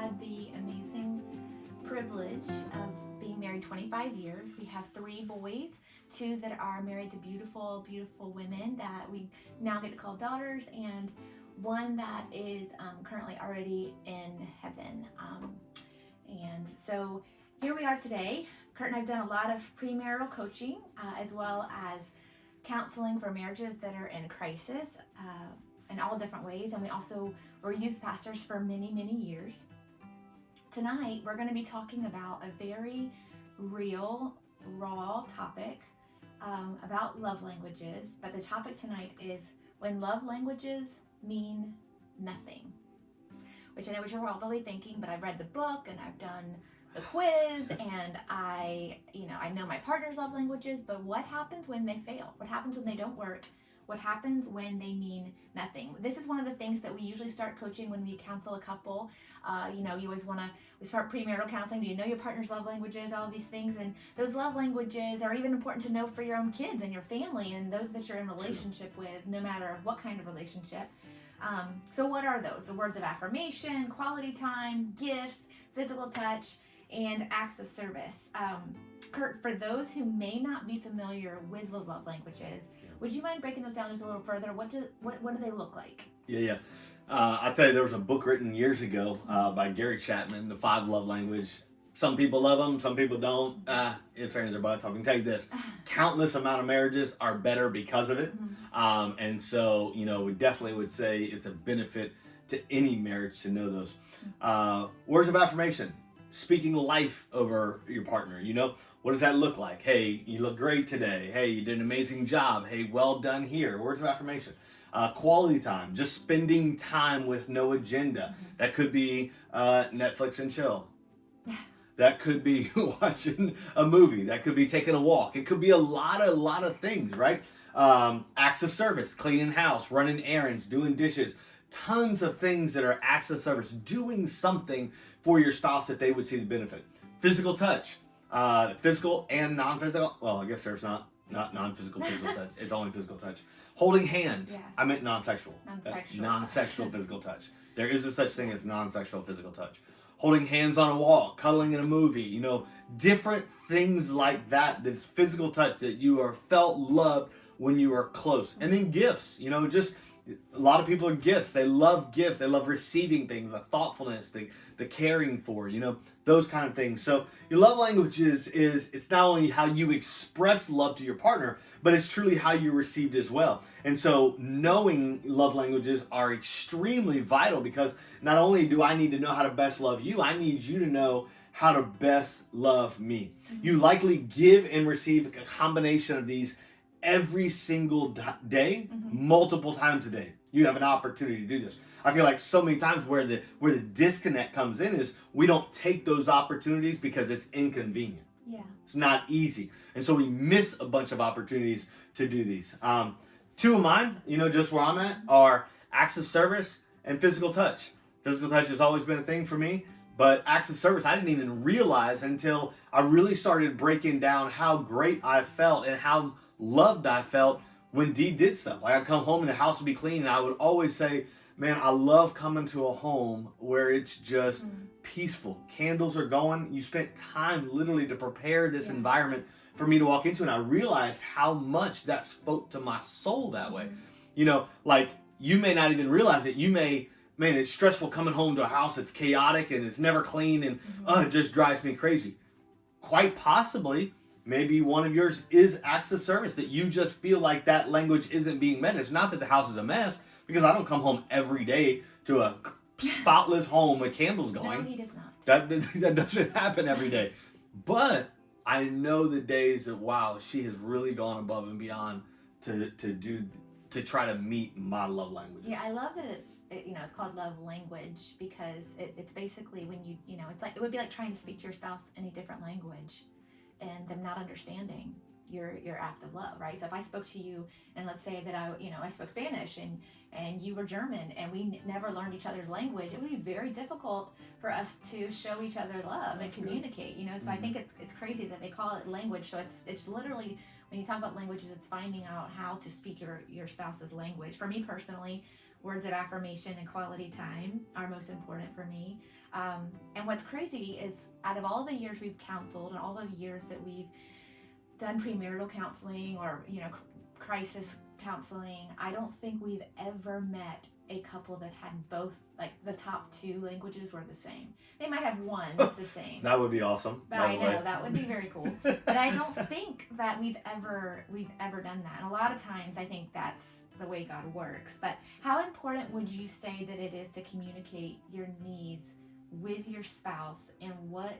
had the amazing privilege of being married 25 years. We have 3 boys, 2 that are married to beautiful, beautiful women that we now get to call daughters, and 1 that is currently already in heaven. And so here we are today. Kurt and I have done a lot of premarital coaching as well as counseling for marriages that are in crisis in all different ways. And we also were youth pastors for many, many years. Tonight, we're going to be talking about a very real, raw topic about love languages. But the topic tonight is when love languages mean nothing. Which I know what you're probably thinking, but I've read the book and I've done the quiz and I know my partner's love languages, but what happens when they fail? What happens when they don't work? What happens when they mean nothing? This is one of the things that we usually start coaching when we counsel a couple. You always we start premarital counseling. Do you know your partner's love languages? All of these things. And those love languages are even important to know for your own kids and your family and those that you're in relationship with, no matter what kind of relationship. So what are those? The words of affirmation, quality time, gifts, physical touch, and acts of service. Kurt, for those who may not be familiar with the love languages, would you mind breaking those down just a little further? What do they look like? Yeah. I'll tell you, there was a book written years ago by Gary Chapman, The 5 Love Language. Some people love them, some people don't. It's ands or buts. I can tell you this: countless amount of marriages are better because of it. And so, we definitely would say it's a benefit to any marriage to know those. Words of affirmation, speaking life over your partner. What does that look like? Hey, you look great today. Hey, you did an amazing job. Hey, well done here. Words of affirmation. Quality time, just spending time with no agenda. That could be Netflix and chill. That could be watching a movie. That could be taking a walk. It could be a lot of things, right? Acts of service, cleaning house, running errands, doing dishes. Tons of things that are acts of service, doing something for your spouse that they would see the benefit. Physical touch, physical and non-physical. Well, I guess there's not non-physical physical touch. It's only physical touch. Holding hands. Yeah. I meant non-sexual. Non-sexual physical touch. There is a such thing as non-sexual physical touch. Holding hands on a wall, cuddling in a movie, different things like that. That's physical touch that you are felt loved when you are close. And then gifts, just a lot of people are gifts. They love gifts. They love receiving things, the thoughtfulness, the caring for, those kind of things. So your love language is it's not only how you express love to your partner, but it's truly how you received as well. And so knowing love languages are extremely vital, because not only do I need to know how to best love you, I need you to know how to best love me. You likely give and receive a combination of these every single day, multiple times a day. You have an opportunity to do this. I feel like so many times where the disconnect comes in is we don't take those opportunities because it's inconvenient. Yeah. It's not easy. And so we miss a bunch of opportunities to do these. 2 of mine, just where I'm at, are acts of service and physical touch. Physical touch has always been a thing for me, but acts of service I didn't even realize until I really started breaking down how great I felt and how loved I felt when Dee did stuff. Like, I'd come home and the house would be clean, and I would always say, man, I love coming to a home where it's just peaceful. Candles are going. You spent time literally to prepare this environment for me to walk into, and I realized how much that spoke to my soul that way. Like, you may not even realize it. Man, it's stressful coming home to a house that's chaotic and it's never clean, and it just drives me crazy. Quite possibly, maybe one of yours is acts of service that you just feel like that language isn't being met. It's not that the house is a mess, because I don't come home every day to a spotless home with candles going. No, he does not. That doesn't happen every day. But I know the days that, wow, she has really gone above and beyond to try to meet my love language. Yeah, I love that it's called love language, because it's basically when it's like, it would be like trying to speak to your spouse in a different language and them not understanding your act of love, right? So if I spoke to you, and let's say that I spoke Spanish and you were German, and we never learned each other's language, it would be very difficult for us to show each other love and communicate. So I think it's crazy that they call it language. So it's literally, when you talk about languages, it's finding out how to speak your spouse's language. For me personally, words of affirmation and quality time are most important for me. And what's crazy is out of all the years we've counseled and all the years that we've done premarital counseling or, crisis counseling, I don't think we've ever met a couple that had both, like the top two languages were the same. They might have one that's the same. That would be awesome. But I know that would be very cool. But I don't think that we've ever done that. And a lot of times I think that's the way God works. But how important would you say that it is to communicate your needs with your spouse, and what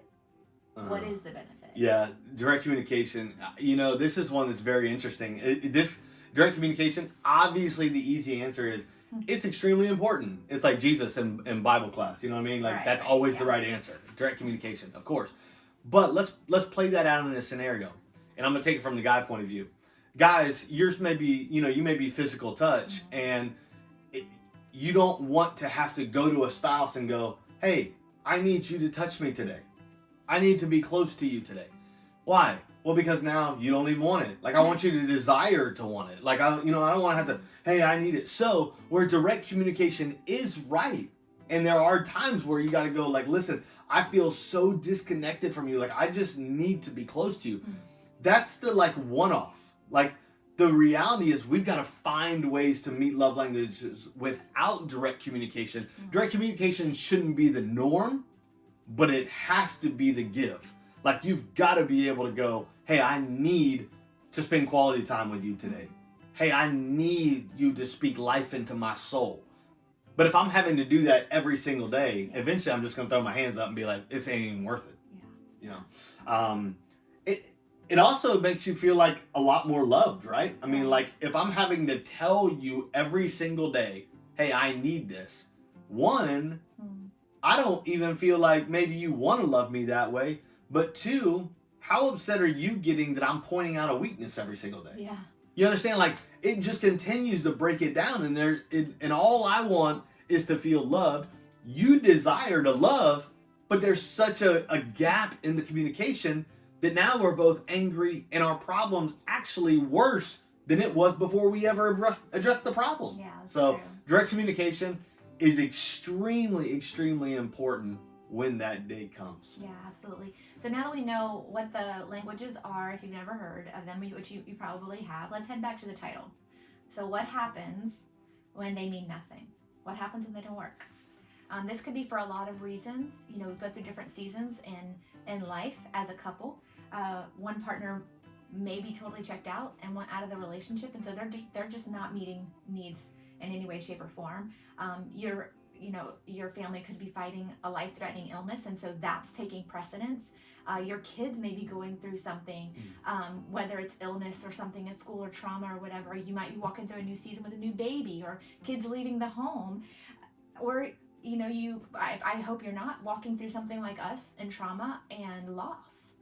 is the benefit? Yeah, direct communication. This is one that's very interesting. This direct communication, obviously the easy answer is it's extremely important. It's like Jesus in Bible class, you know what I mean? Like that's always the right answer. Direct communication, of course. But let's play that out in a scenario. And I'm gonna take it from the guy point of view. Guys, yours may be, you may be physical touch, and you don't want to have to go to a spouse and go, hey, I need you to touch me today. I need to be close to you today. Why? Well, because now you don't even want it. Like, I want you to desire to want it. Like, I don't want to have to, hey, I need it. So, where direct communication is right, and there are times where you got to go, like, listen, I feel so disconnected from you. Like, I just need to be close to you. That's the, like, one-off. Like, the reality is we've got to find ways to meet love languages without direct communication. Direct communication shouldn't be the norm, but it has to be the give. Like, you've got to be able to go, hey, I need to spend quality time with you today. Hey, I need you to speak life into my soul. But if I'm having to do that every single day, eventually I'm just going to throw my hands up and be like, this ain't even worth it. It also makes you feel like a lot more loved, right? I mean, like, if I'm having to tell you every single day, hey, I need this. One, I don't even feel like maybe you want to love me that way. But two, how upset are you getting that I'm pointing out a weakness every single day? Yeah. You understand? Like, it just continues to break it down. And all I want is to feel loved. You desire to love, but there's such a gap in the communication that now we're both angry, and our problem's actually worse than it was before we ever addressed the problem. Yeah, so true. Direct communication is extremely, extremely important when that day comes. Yeah, absolutely. So now that we know what the languages are, if you've never heard of them, which you probably have, let's head back to the title. So what happens when they mean nothing? What happens when they don't work? This could be for a lot of reasons. We go through different seasons in life as a couple. One partner may be totally checked out and want out of the relationship, and so they're just not meeting needs in any way, shape, or form. Your family could be fighting a life-threatening illness, and so that's taking precedence. Your kids may be going through something, whether it's illness or something in school or trauma or whatever. You might be walking through a new season with a new baby, or kids leaving the home, or I hope you're not walking through something like us in trauma and loss.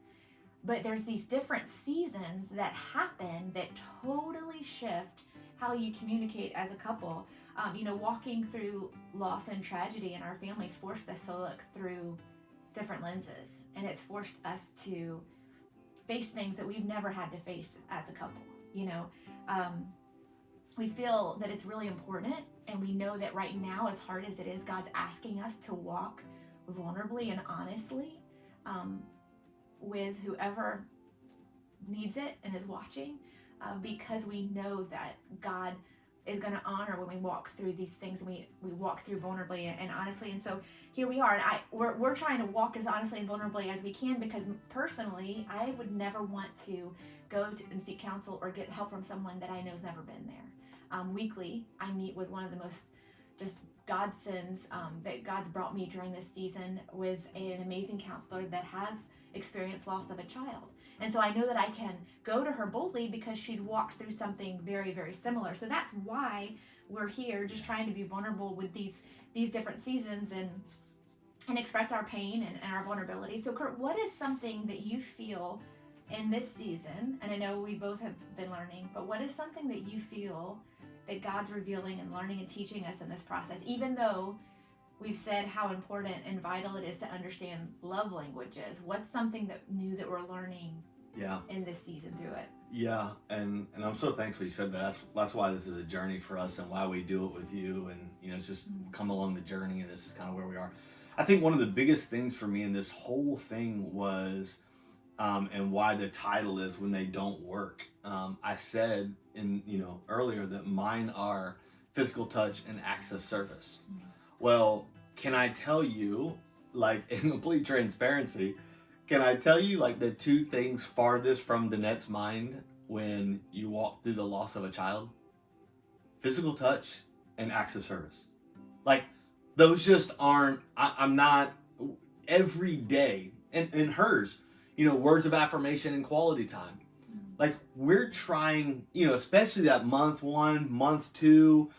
But there's these different seasons that happen that totally shift how you communicate as a couple. Walking through loss and tragedy in our families forced us to look through different lenses, and it's forced us to face things that we've never had to face as a couple. We feel that it's really important, and we know that right now, as hard as it is, God's asking us to walk vulnerably and honestly with whoever needs it and is watching, because we know that God is going to honor when we walk through these things, and we walk through vulnerably and honestly. And so here we are, and we're trying to walk as honestly and vulnerably as we can, because personally, I would never want to go and seek counsel or get help from someone that I know has never been there. Weekly, I meet with one of the most just godsends that God's brought me during this season, with an amazing counselor that has experienced loss of a child. And so I know that I can go to her boldly because she's walked through something very, very similar. So that's why we're here, just trying to be vulnerable with these different seasons and express our pain and our vulnerability. So Kurt, what is something that you feel in this season, and I know we both have been learning, but what is something that you feel that God's revealing and learning and teaching us in this process, even though we've said how important and vital it is to understand love languages? What's something that new that we're learning Yeah. in this season through it. Yeah, and I'm so thankful you said that. That's why this is a journey for us, and why we do it with you, and it's just come along the journey, and this is kind of where we are. I think one of the biggest things for me in this whole thing was, and why the title is When They Don't Work. I said in earlier that mine are physical touch and acts of service. Well, can I tell you, like, in complete transparency, can I tell you, like, the two things farthest from Danette's mind when you walk through the loss of a child? Physical touch and acts of service. Like, those just aren't, I'm not every day. And hers, words of affirmation and quality time. Like, we're trying, especially that month 1, month 2,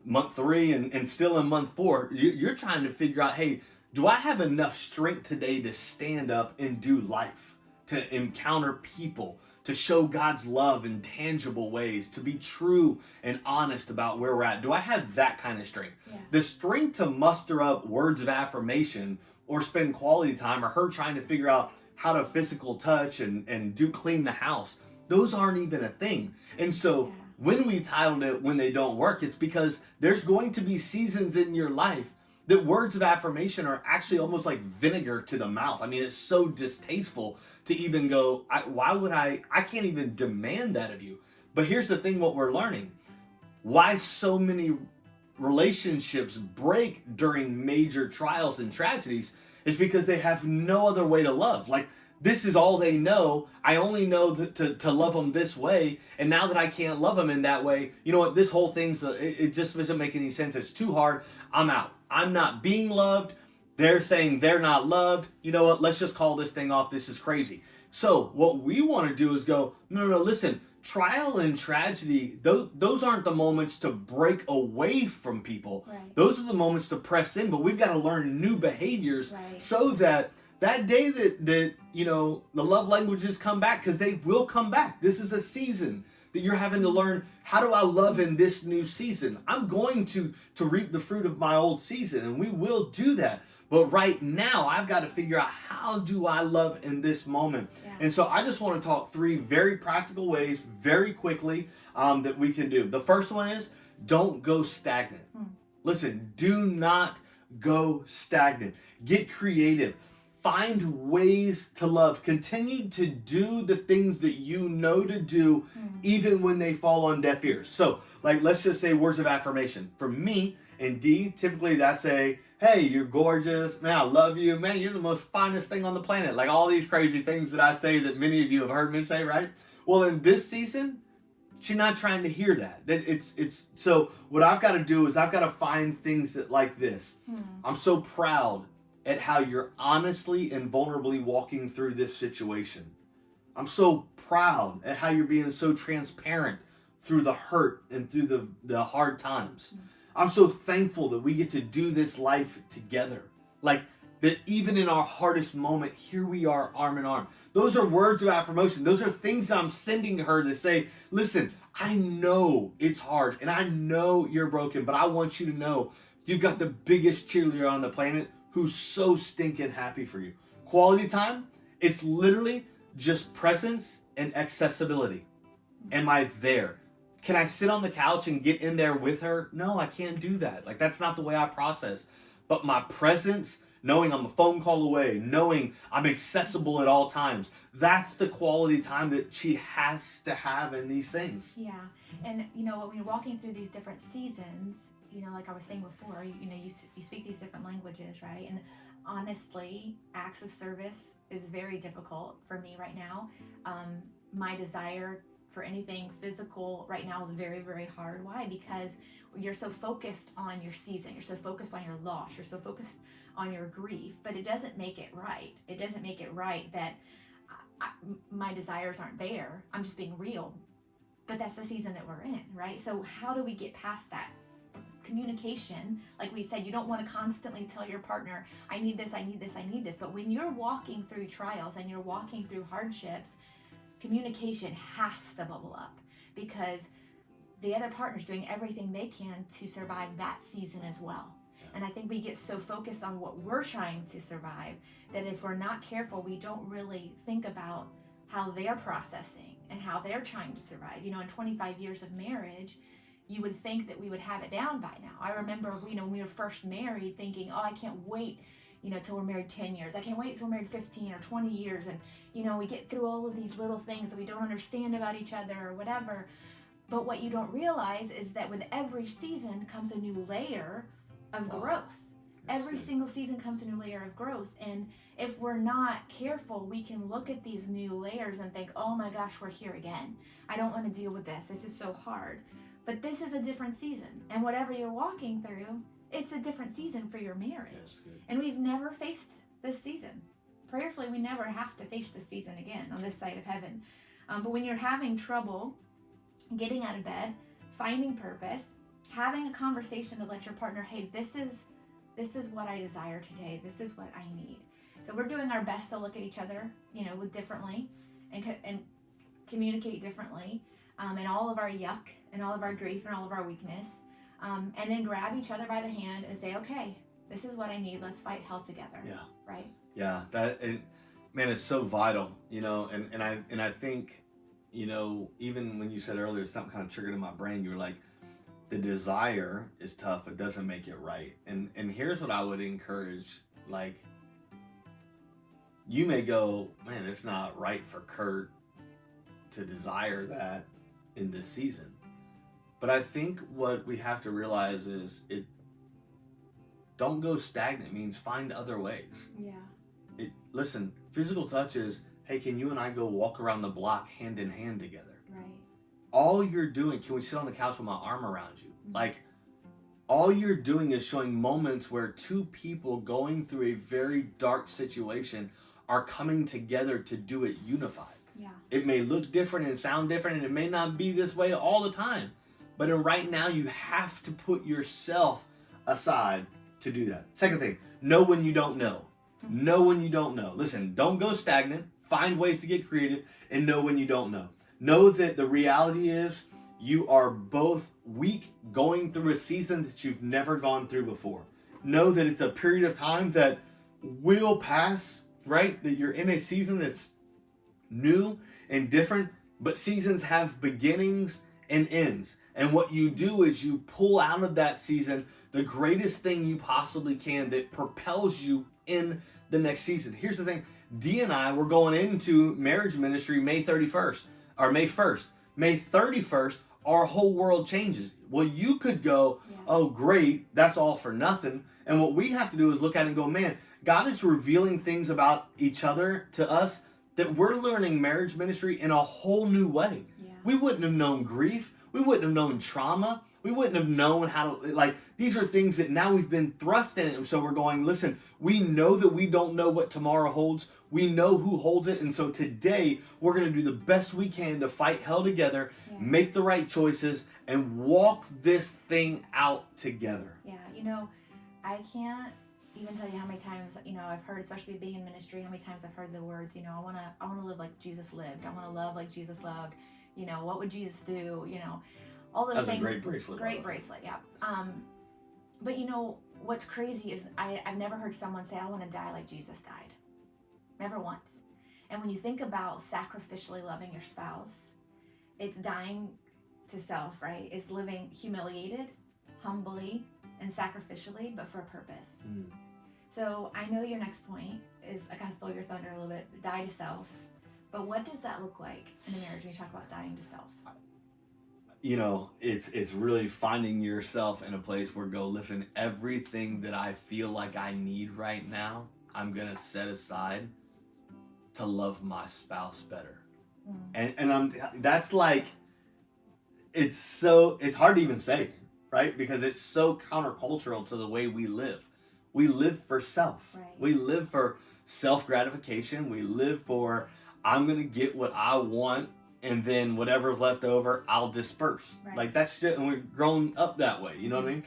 month 3, and still in month 4, you're trying to figure out, hey, do I have enough strength today to stand up and do life, to encounter people, to show God's love in tangible ways, to be true and honest about where we're at? Do I have that kind of strength? Yeah. The strength to muster up words of affirmation or spend quality time, or her trying to figure out how to physical touch and do clean the house, those aren't even a thing. And so when we titled it When They Don't Work, it's because there's going to be seasons in your life that words of affirmation are actually almost like vinegar to the mouth. I mean, it's so distasteful to even go, I can't even demand that of you. But here's the thing, what we're learning. Why so many relationships break during major trials and tragedies is because they have no other way to love. Like, this is all they know. I only know to love them this way. And now that I can't love them in that way, you know what? This whole thing's, it just doesn't make any sense. It's too hard. I'm out. I'm not being loved. They're saying they're not loved. You know what? Let's just call this thing off. This is crazy. So what we want to do is go, no, listen, trial and tragedy, those aren't the moments to break away from people. Right. Those are the moments to press in, but we've got to learn new behaviors so that day that the love languages come back, because they will come back. This is a season that you're having to learn, how do I love in this new season? I'm going to reap the fruit of my old season, and we will do that. But right now, I've got to figure out, how do I love in this moment? Yeah. And so I just want to talk 3 very practical ways, very quickly, that we can do. The first one is, don't go stagnant. Listen, do not go stagnant. Get creative. Find ways to love. Continue to do the things that you know to do, even when they fall on deaf ears. So, like, let's just say words of affirmation. For me and Dee, typically that's a, hey, you're gorgeous. Man, I love you. Man, you're the most finest thing on the planet. Like, all these crazy things that I say that many of you have heard me say, right? Well, in this season, she's not trying to hear that. It's so what I've got to do is I've got to find things that like this. I'm so proud at how you're honestly and vulnerably walking through this situation. I'm so proud at how you're being so transparent through the hurt and through the hard times. I'm so thankful that we get to do this life together. Like, that even in our hardest moment, here we are, arm in arm. Those are words of affirmation. Those are things I'm sending to her to say, listen, I know it's hard and I know you're broken, but I want you to know you've got the biggest cheerleader on the planet who's so stinking happy for you. Quality time, it's literally just presence and accessibility. Am I there? Can I sit on the couch and get in there with her? No, I can't do that. Like, that's not the way I process. But my presence, knowing I'm a phone call away, knowing I'm accessible at all times, that's the quality time that she has to have in these things. Yeah. And, when you're walking through these different seasons, like I was saying before, you speak these different languages, right? And honestly, acts of service is very difficult for me right now. My desire for anything physical right now is very, very hard. Why? Because you're so focused on your season. You're so focused on your loss. You're so focused on your grief. But it doesn't make it right. It doesn't make it right that my desires aren't there. I'm just being real. But that's the season that we're in, right? So how do we get past that? Communication, like we said, you don't want to constantly tell your partner, I need this, I need this, I need this. But when you're walking through trials and you're walking through hardships, communication has to bubble up, because the other partner's doing everything they can to survive that season as well. And I think we get so focused on what we're trying to survive that if we're not careful, we don't really think about how they're processing and how they're trying to survive. You know, in 25 years of marriage, you would think that we would have it down by now. I remember, you know, when we were first married thinking, oh, I can't wait, you know, till we're married 10 years. I can't wait till we're married 15 or 20 years. And, you know, we get through all of these little things that we don't understand about each other or whatever. But what you don't realize is that with every season comes a new layer of growth. Every single season comes a new layer of growth. And if we're not careful, we can look at these new layers and think, oh my gosh, we're here again. I don't want to deal with this. This is so hard. But this is a different season. And whatever you're walking through, it's a different season for your marriage. And we've never faced this season. Prayerfully, we never have to face this season again on this side of heaven. But when you're having trouble getting out of bed, finding purpose, having a conversation to let your partner, hey, this is what I desire today. This is what I need. So we're doing our best to look at each other, you know, differently and communicate differently, and all of our yuck and all of our grief and all of our weakness, and then grab each other by the hand and say, okay, this is what I need. Let's fight hell together. Yeah. Right. Yeah. Man, it's so vital, you know, and I think, you know, even when you said earlier, something kind of triggered in my brain. You were like, the desire is tough, it doesn't make it right. And here's what I would encourage. Like, you may go, man, it's not right for Kurt to desire that in this season. But I think what we have to realize is don't go stagnant means find other ways. Yeah. Listen, physical touch is, hey, can you and I go walk around the block hand in hand together? Right. All you're doing, can we sit on the couch with my arm around you? Mm-hmm. Like, all you're doing is showing moments where two people going through a very dark situation are coming together to do it unified. Yeah. It may look different and sound different, and it may not be this way all the time. But right now, you have to put yourself aside to do that. Second thing, know when you don't know. Mm-hmm. Know when you don't know. Listen, don't go stagnant. Find ways to get creative and know when you don't know. Know that the reality is you are both weak going through a season that you've never gone through before. Know that it's a period of time that will pass, right? That you're in a season that's new and different, but seasons have beginnings and ends. And what you do is you pull out of that season the greatest thing you possibly can that propels you in the next season. Here's the thing. Dee and I were going into marriage ministry May 31st or May 1st. May 31st, our whole world changes. Well, you could go, oh, great, that's all for nothing. And what we have to do is look at it and go, man, God is revealing things about each other to us that we're learning marriage ministry in a whole new way. Yeah. We wouldn't have known grief. We wouldn't have known trauma. We wouldn't have known how to, like, these are things that now we've been thrust in it. So we're going, listen, we know that we don't know what tomorrow holds. We know who holds it. And so today we're going to do the best we can to fight hell together, make the right choices, and walk this thing out together. Yeah, you know, I can't even tell you how many times, you know, I've heard, especially being in ministry, how many times I've heard the words, you know, I want to live like Jesus lived. I want to love like Jesus loved. You know, what would Jesus do? You know, all those things. That's a great bracelet. Great bracelet, yeah. But you know, what's crazy is I've never heard someone say, I want to die like Jesus died. Never once. And when you think about sacrificially loving your spouse, it's dying to self, right? It's living humiliated, humbly, and sacrificially, but for a purpose. Mm. So I know your next point is, I kind of stole your thunder a little bit, die to self. But what does that look like in a marriage when you talk about dying to self? You know, it's really finding yourself in a place where go, listen, everything that I feel like I need right now, I'm going to set aside to love my spouse better. Mm. And that's like, it's hard to even say, right? Because it's so countercultural to the way we live. We live for self. Right. We live for self-gratification. We live for, I'm going to get what I want, and then whatever's left over, I'll disperse. Right. Like, that's just, and we've grown up that way. You know what I mean?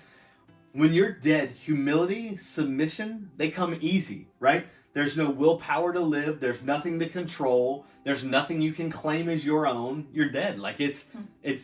When you're dead, humility, submission, they come easy, right? There's no willpower to live. There's nothing to control. There's nothing you can claim as your own. You're dead. Like,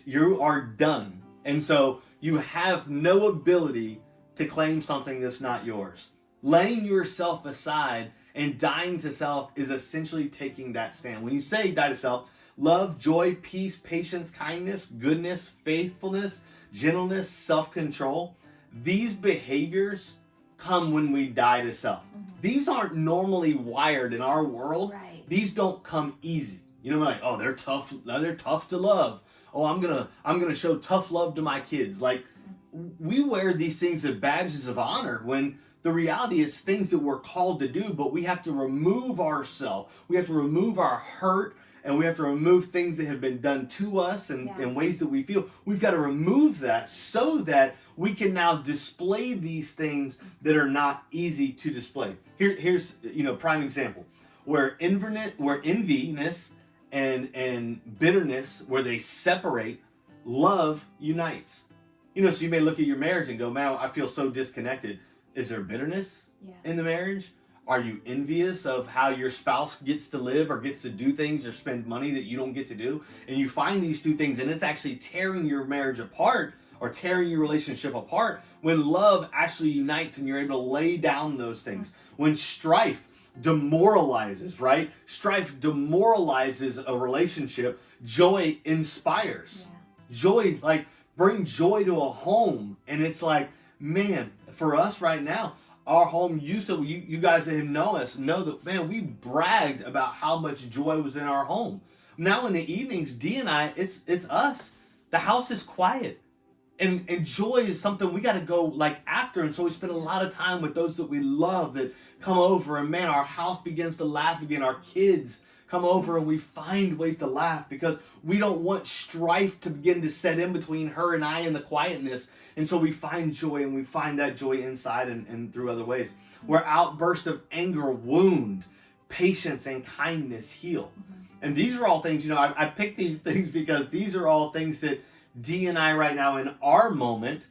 you are done. And so you have no ability to claim something that's not yours. Laying yourself aside And dying to self is essentially taking that stand. When you say die to self, love, joy, peace, patience, kindness, goodness, faithfulness, gentleness, self-control, these behaviors come when we die to self. These aren't normally wired in our world. Right. These don't come easy. You know, like, oh, they're tough to love. Oh, I'm gonna show tough love to my kids. Like, we wear these things as badges of honor when the reality is things that we're called to do, but we have to remove ourselves. We have to remove our hurt, and we have to remove things that have been done to us and in ways that we feel. We've got to remove that so that we can now display these things that are not easy to display. Here's prime example where enviness and bitterness, where they separate, love unites. So you may look at your marriage and go, man, I feel so disconnected. Is there bitterness in the marriage? Are you envious of how your spouse gets to live or gets to do things or spend money that you don't get to do? And you find these two things, and it's actually tearing your marriage apart or tearing your relationship apart, when love actually unites and you're able to lay down those things. When strife demoralizes, right? Strife demoralizes a relationship. Joy inspires. Joy, like, bring joy to a home. And it's like, man, for us right now, our home used to, you guys that have known us know that, man, we bragged about how much joy was in our home. Now in the evenings, Dee and I, it's us. The house is quiet. And joy is something we got to go like after. And so we spend a lot of time with those that we love that come over, and man, our house begins to laugh again. Our kids come over and we find ways to laugh because we don't want strife to begin to set in between her and I in the quietness. And so we find joy, and we find that joy inside and through other ways. Where outbursts of anger wound, patience and kindness heal. And these are all things, I picked these things because these are all things that Dee and I right now in our moment,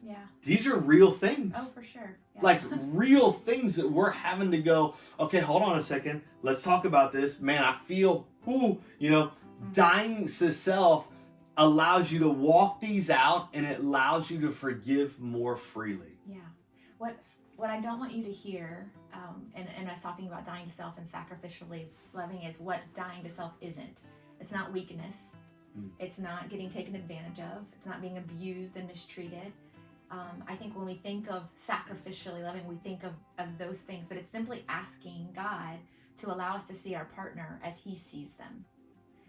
these are real things. Oh, for sure. Yeah. Like real things that we're having to go, okay, hold on a second. Let's talk about this. Man, I feel, dying to self allows you to walk these out, and it allows you to forgive more freely. Yeah. What I don't want you to hear, and us talking about dying to self and sacrificially loving, is what dying to self isn't. It's not weakness. It's not getting taken advantage of. It's not being abused and mistreated. I think when we think of sacrificially loving, we think of those things, but it's simply asking God to allow us to see our partner as He sees them.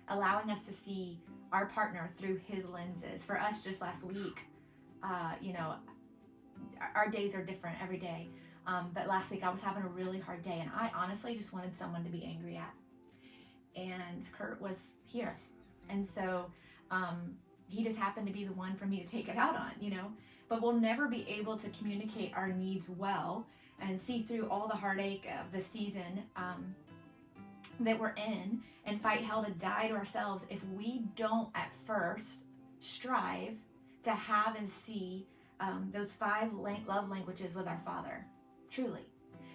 Allowing us to see our partner through His lenses. For us, just last week, our days are different every day. But last week I was having a really hard day, and I honestly just wanted someone to be angry at. And Kurt was here. And so he just happened to be the one for me to take it out on, But we'll never be able to communicate our needs well and see through all the heartache of the season that we're in and fight hell to die to ourselves if we don't at first strive to have and see those 5 love languages with our Father, truly.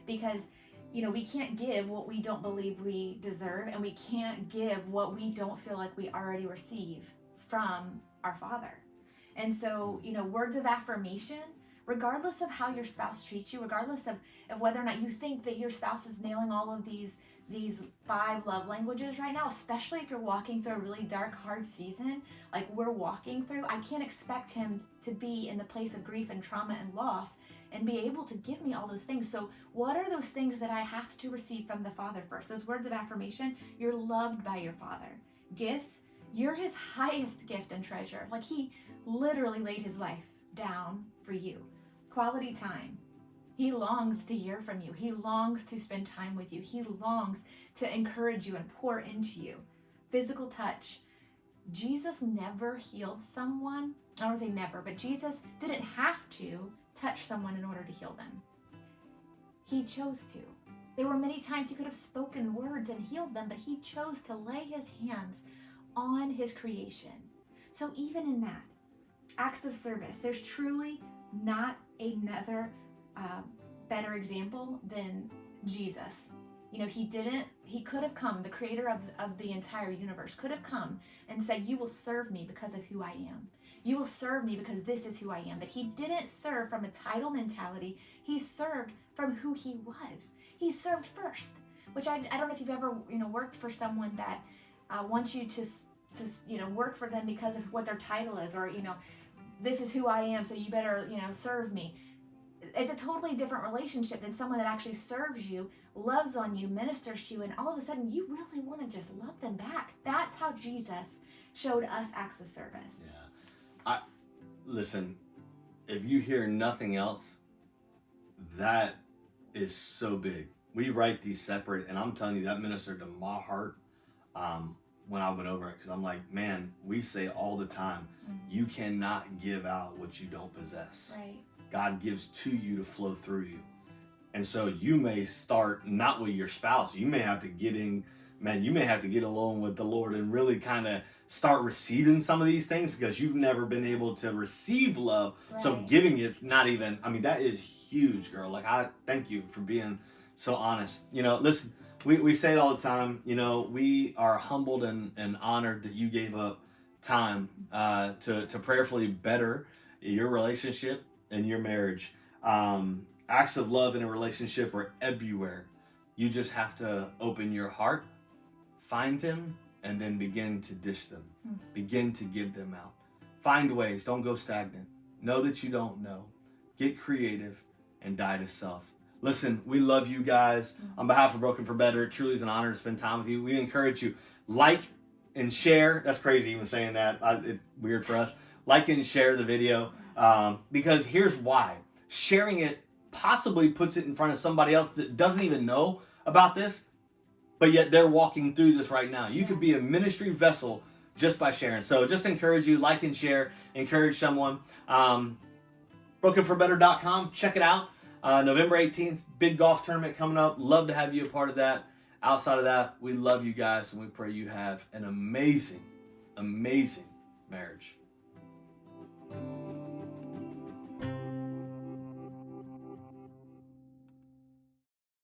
Because we can't give what we don't believe we deserve, and we can't give what we don't feel like we already receive from our Father. And so, words of affirmation, regardless of how your spouse treats you, regardless of whether or not you think that your spouse is nailing all of these 5 love languages right now, especially if you're walking through a really dark, hard season like we're walking through, I can't expect him to be in the place of grief and trauma and loss and be able to give me all those things. So what are those things that I have to receive from the Father first? Those words of affirmation: you're loved by your Father. Gifts: you're His highest gift and treasure. Like He literally laid His life down for you. Quality time: He longs to hear from you. He longs to spend time with you. He longs to encourage you and pour into you. Physical touch: Jesus never healed someone. I don't want to say never, but Jesus didn't have to touch someone in order to heal them. He chose to. There were many times He could have spoken words and healed them, but He chose to lay His hands on His creation. So even in that, acts of service, there's truly not another better example than Jesus. He could have come, the creator of the entire universe could have come and said, you will serve me because of who I am. You will serve me because this is who I am. But He didn't serve from a title mentality. He served from who He was. He served first. which I don't know if you've ever, worked for someone that wants you to work for them because of what their title is, or, this is who I am, so you better, serve me. It's a totally different relationship than someone that actually serves you, loves on you, ministers to you, and all of a sudden you really want to just love them back. That's how Jesus showed us acts of service. Yeah. Listen, if you hear nothing else, that is so big. We write these separate, and I'm telling you, that ministered to my heart when I went over it, because I'm like, man, we say all the time, you cannot give out what you don't possess. Right. God gives to you to flow through you. And so you may start not with your spouse. You may have to get alone with the Lord and really kind of start receiving some of these things, because you've never been able to receive love. Right. So giving it's not even, that is huge, girl. Like, I thank you for being so honest. Listen, we say it all the time, we are humbled and honored that you gave up time to prayerfully better your relationship and your marriage. Acts of love in a relationship are everywhere. You just have to open your heart, find them, and then begin to dish them. Begin to give them out. Find ways. Don't go stagnant. Know that you don't know. Get creative and die to self. Listen, we love you guys. On behalf of Broken for Better, it truly is an honor to spend time with you. We encourage you, like and share. That's crazy even saying that. It's weird for us. Like and share the video, because here's why. Sharing it possibly puts it in front of somebody else that doesn't even know about this, but yet they're walking through this right now. You could be a ministry vessel just by sharing. So just encourage you, like and share, encourage someone. BrokenForBetter.com, check it out. November 18th, big golf tournament coming up. Love to have you a part of that. Outside of that, we love you guys, and we pray you have an amazing, amazing marriage.